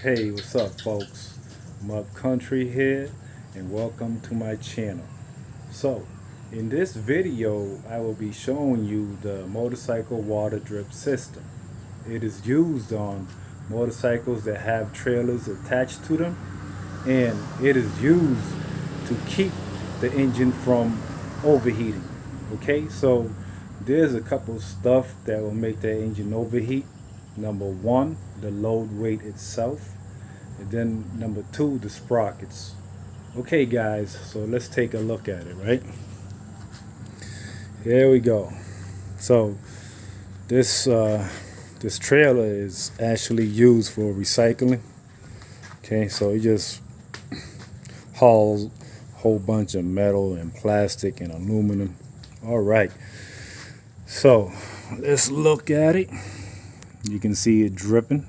Hey, what's up, folks? I'm Up Country here, and welcome to my channel. So, in this video, I will be showing you the motorcycle water drip system. It is used on motorcycles that have trailers attached to them, and it is used to keep the engine from overheating. Okay, so there's a couple stuff that will make that engine overheat. Number one, the load weight itself, and then number two, the sprockets. Okay, guys, so let's take a look at it. Right, here we go. So this trailer is actually used for recycling. Okay, so it just hauls a whole bunch of metal and plastic and aluminum. All right, so let's look at it. You can see it dripping.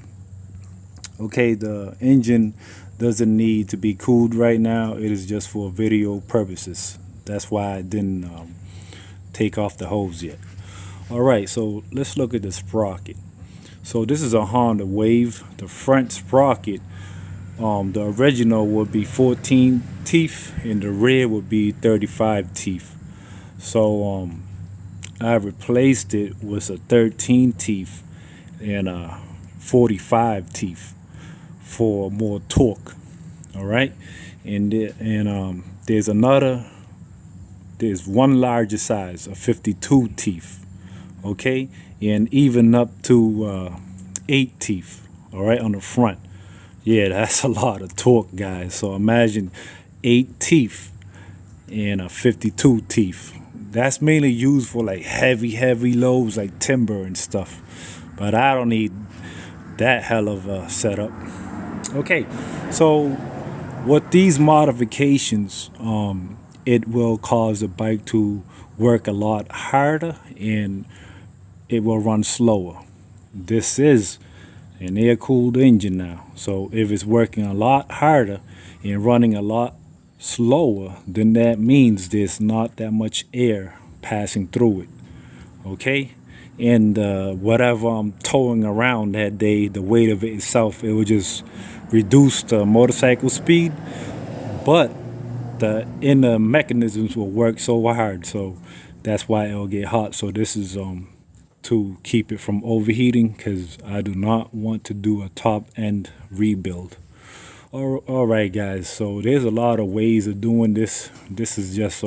Okay, the engine doesn't need to be cooled right now. It is just for video purposes. That's why I didn't take off the hose yet. All right, so let's look at the sprocket. So this is a Honda Wave. The front sprocket, the original would be 14 teeth, and the rear would be 35 teeth. So I replaced it with a 13 teeth and a 45 teeth for more torque. All right, and there's one larger size, a 52 teeth. Okay, and even up to 8 teeth. All right, on the front. Yeah, that's a lot of torque, guys. So imagine 8 teeth and a 52 teeth. That's mainly used for like heavy loads like timber and stuff. But I don't need that hell of a setup. Okay, so with these modifications, it will cause the bike to work a lot harder and it will run slower. This is an air-cooled engine now, so if it's working a lot harder and running a lot slower, then that means there's not that much air passing through it. Okay, and whatever I'm towing around that day, the weight of it itself, it will just reduce the motorcycle speed, but the inner mechanisms will work so hard, so that's why it'll get hot. So this is to keep it from overheating, because I do not want to do a top end rebuild. All right, guys, so there's a lot of ways of doing this. This is just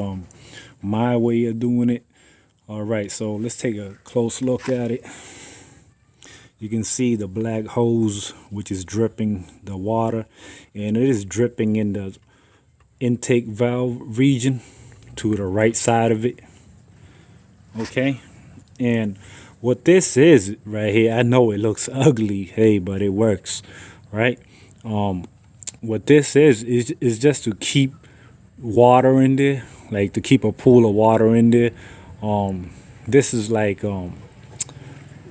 my way of doing it. All right, so let's take a close look at it. You can see the black hose, which is dripping the water, and it is dripping in the intake valve region to the right side of it. Okay, and what this is right here, I know it looks ugly, hey, but it works, right? What this is just to keep water in there, like to keep a pool of water in there. This is like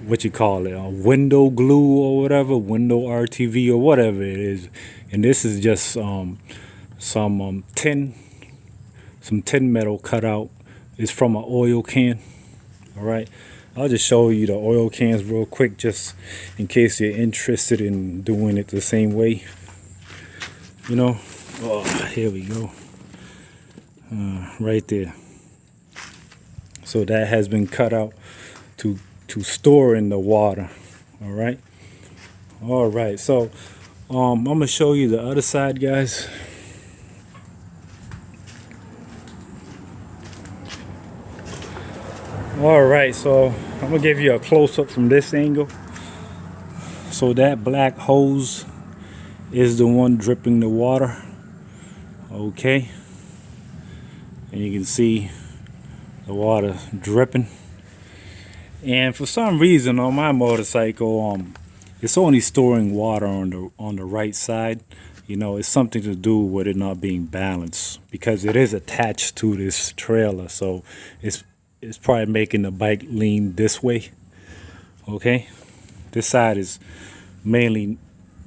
what you call it, window glue or whatever, window RTV or whatever it is. And this is just some tin metal cut out. It's from an oil can. All right, I'll just show you the oil cans real quick, just in case you're interested in doing it the same way. You know, oh, here we go, right there. So that has been cut out to store in the water. All right, so I'm gonna show you the other side, guys. All right, so I'm gonna give you a close-up from this angle. So that black hose is the one dripping the water. Okay, and you can see the water dripping. And for some reason on my motorcycle, it's only storing water on the right side. You know, it's something to do with it not being balanced, because it is attached to this trailer, so it's probably making the bike lean this way. Okay, this side is mainly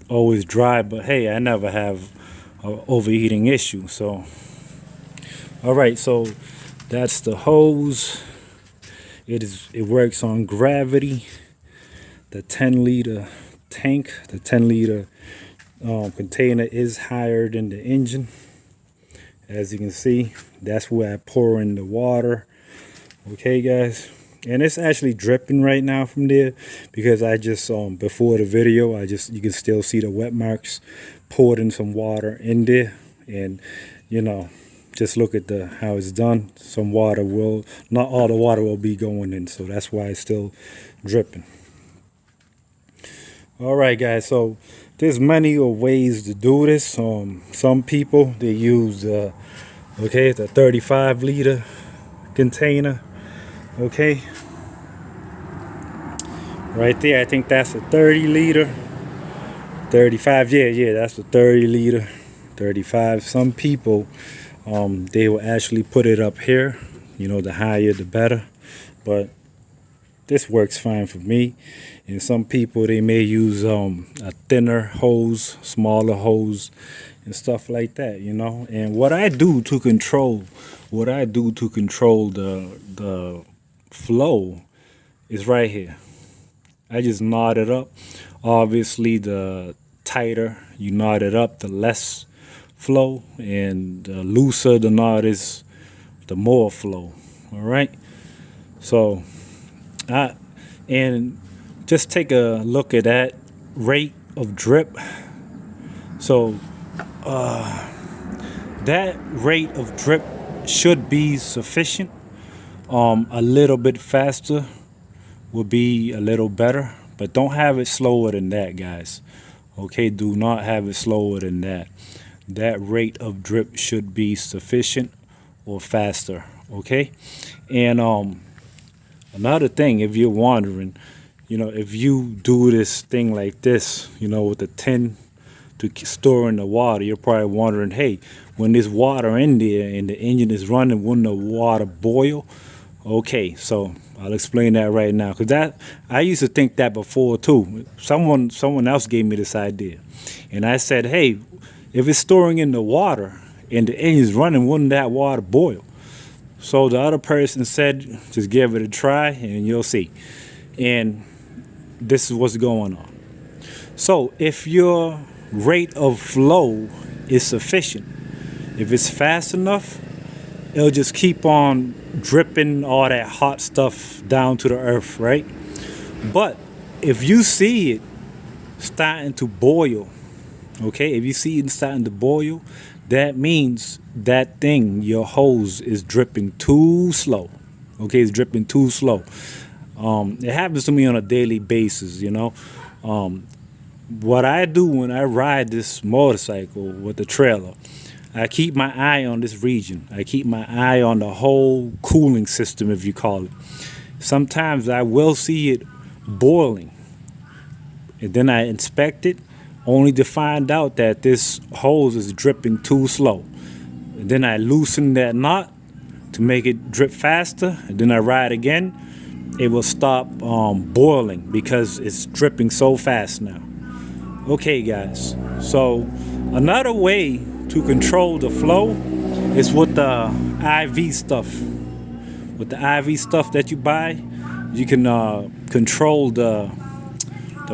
always dry, but hey, I never have an overheating issue. So all right, so that's the hose. It works on gravity. The 10-liter tank, the 10-liter container is higher than the engine. As you can see, that's where I pour in the water. Okay, guys. And it's actually dripping right now from there because I just before the video, you can still see the wet marks. Poured in some water in there, and just look at how it's done. Some water will, not all the water will be going in, so that's why it's still dripping. All right, guys, so there's many ways to do this. Some people, they use the 35-liter container. Okay, right there, I think that's a 30-liter. 35, yeah, that's a 30-liter. 35. Some people, they will actually put it up here. The higher the better, but this works fine for me. And some people, they may use a thinner hose, smaller hose, and stuff like that. And what I do to control the flow is right here. I just knot it up. Obviously, the tighter you knot it up, the less flow, and the looser the knot is, the more flow. All right. So, and just take a look at that rate of drip. So, that rate of drip should be sufficient. A little bit faster would be a little better, but don't have it slower than that, guys. Okay, do not have it slower than that. That rate of drip should be sufficient or faster. Okay, and another thing, if you're wondering, if you do this thing like this, with the tin to store in the water, you're probably wondering, hey, when there's water in there and the engine is running, wouldn't the water boil? Okay, so I'll explain that right now, because I used to think that before too. Someone else gave me this idea, and I said, hey, if it's storing in the water and the engine's running, wouldn't that water boil? So the other person said, just give it a try and you'll see. And this is what's going on. So if your rate of flow is sufficient, if it's fast enough, it'll just keep on dripping all that hot stuff down to the earth, right? But if you see it starting to boil, okay, if you see it starting to boil, that means that thing, your hose, is dripping too slow. Okay, it's dripping too slow. It happens to me on a daily basis, What I do when I ride this motorcycle with the trailer, I keep my eye on this region. I keep my eye on the whole cooling system, if you call it. Sometimes I will see it boiling, and then I inspect it, only to find out that this hose is dripping too slow. And then I loosen that knot to make it drip faster, and then I ride again. It will stop boiling because it's dripping so fast now. Okay, guys, so another way to control the flow is with the IV stuff. With the IV stuff that you buy, you can control the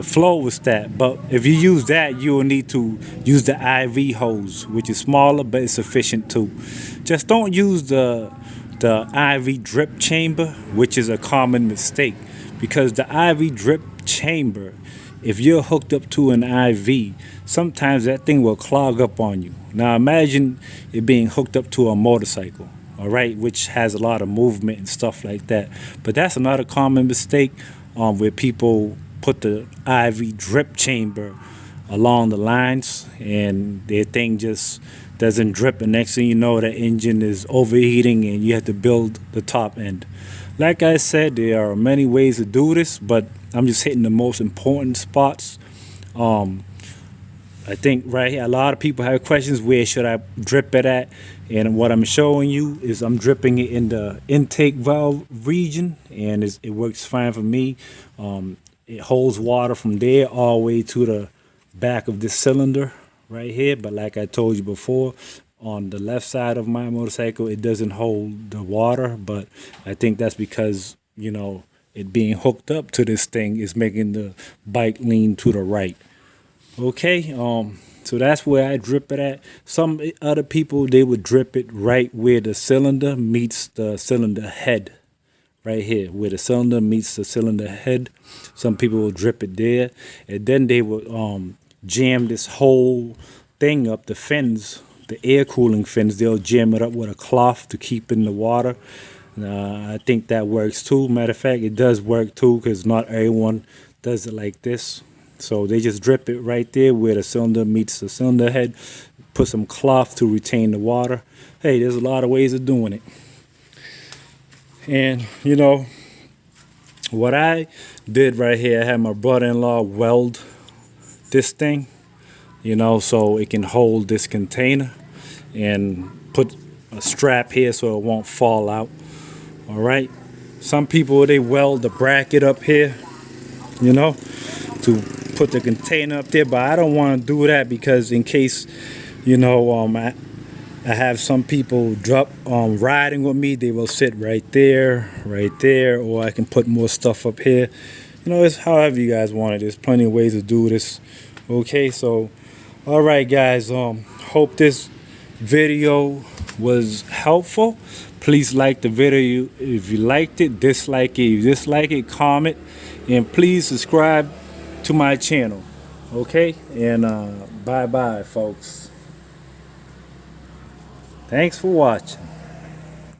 flow with that. But if you use that, you will need to use the IV hose, which is smaller but it's sufficient too. Just don't use the IV drip chamber, which is a common mistake, because the IV drip chamber, if you're hooked up to an IV, sometimes that thing will clog up on you. Now imagine it being hooked up to a motorcycle, all right, which has a lot of movement and stuff like that. But that's another common mistake where people put the IV drip chamber along the lines and their thing just doesn't drip, and next thing you know, the engine is overheating and you have to build the top end. Like I said, there are many ways to do this, but I'm just hitting the most important spots. I think right here, a lot of people have questions, where should I drip it at? And what I'm showing you is I'm dripping it in the intake valve region, and it works fine for me. It holds water from there all the way to the back of this cylinder right here. But like I told you before, on the left side of my motorcycle, it doesn't hold the water. But I think that's because, it being hooked up to this thing is making the bike lean to the right. Okay, So that's where I drip it at. Some other people, they would drip it right where the cylinder meets the cylinder head. Right here, where the cylinder meets the cylinder head. Some people will drip it there. And then they would jam this whole thing up, the fins, the air cooling fins. They'll jam it up with a cloth to keep in the water. I think that works too. Matter of fact, it does work too, because not everyone does it like this. So they just drip it right there where the cylinder meets the cylinder head. Put some cloth to retain the water. Hey, there's a lot of ways of doing it. And you know what I did right here, I had my brother-in-law weld this thing, you know, so it can hold this container, and put a strap here so it won't fall out. All right, some people, they weld the bracket up here, you know, to put the container up there, but I don't want to do that, because in case, you know, I have some people riding with me, they will sit right there, or I can put more stuff up here. You know, it's however you guys want it. There's plenty of ways to do this. Okay, so all right guys, hope this video was helpful. Please like the video if you liked it, dislike it if you dislike it, comment, and please subscribe to my channel. Okay, and bye bye folks. Thanks for watching.